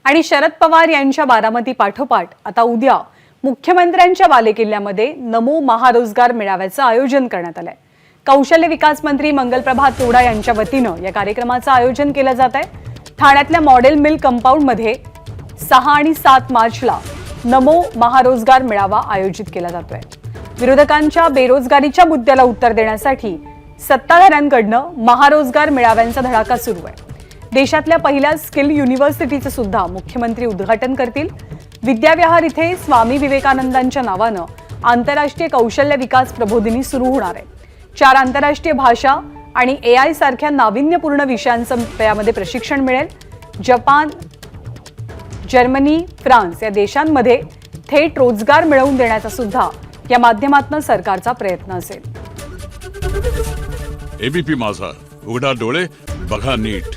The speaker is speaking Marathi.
आणि शरद पवार यांच्या बारामती पाठोपाठ आता उद्या मुख्यमंत्र्यांच्या बालेकिल्ल्यामध्ये नमो महारोजगार मेळाव्याचं आयोजन करण्यात आलंय। कौशल्य विकास मंत्री मंगलप्रभात तोडा यांच्या वतीनं या कार्यक्रमाचं आयोजन केलं जात आहे। ठाण्यातल्या मॉडेल मिल कंपाऊंड मध्ये 6 आणि 7 मार्चला नमो महारोजगार मेळावा आयोजित केला जातोय। विरोधकांच्या बेरोजगारीच्या मुद्द्याला उत्तर देण्यासाठी सत्ताधाऱ्यांकडनं महारोजगार मेळाव्यांचा धडाका सुरू आहे। देशातल्या पहिल्या स्किल युनिव्हर्सिटीचं सुद्धा मुख्यमंत्री उद्घाटन करतील। विद्याविहार इथे स्वामी विवेकानंदांच्या नावानं आंतरराष्ट्रीय कौशल्य विकास प्रबोधिनी सुरू होणार आहे। 4 आंतरराष्ट्रीय भाषा आणि AI सारख्या नाविन्यपूर्ण विषयांचं यामध्ये प्रशिक्षण मिळेल। जपान, जर्मनी, फ्रान्स या देशांमध्ये थेट रोजगार मिळवून देण्याचा सुद्धा या माध्यमातून सरकारचा प्रयत्न असेल। एबीपी माझा, उघडा डोळे बघा नीट।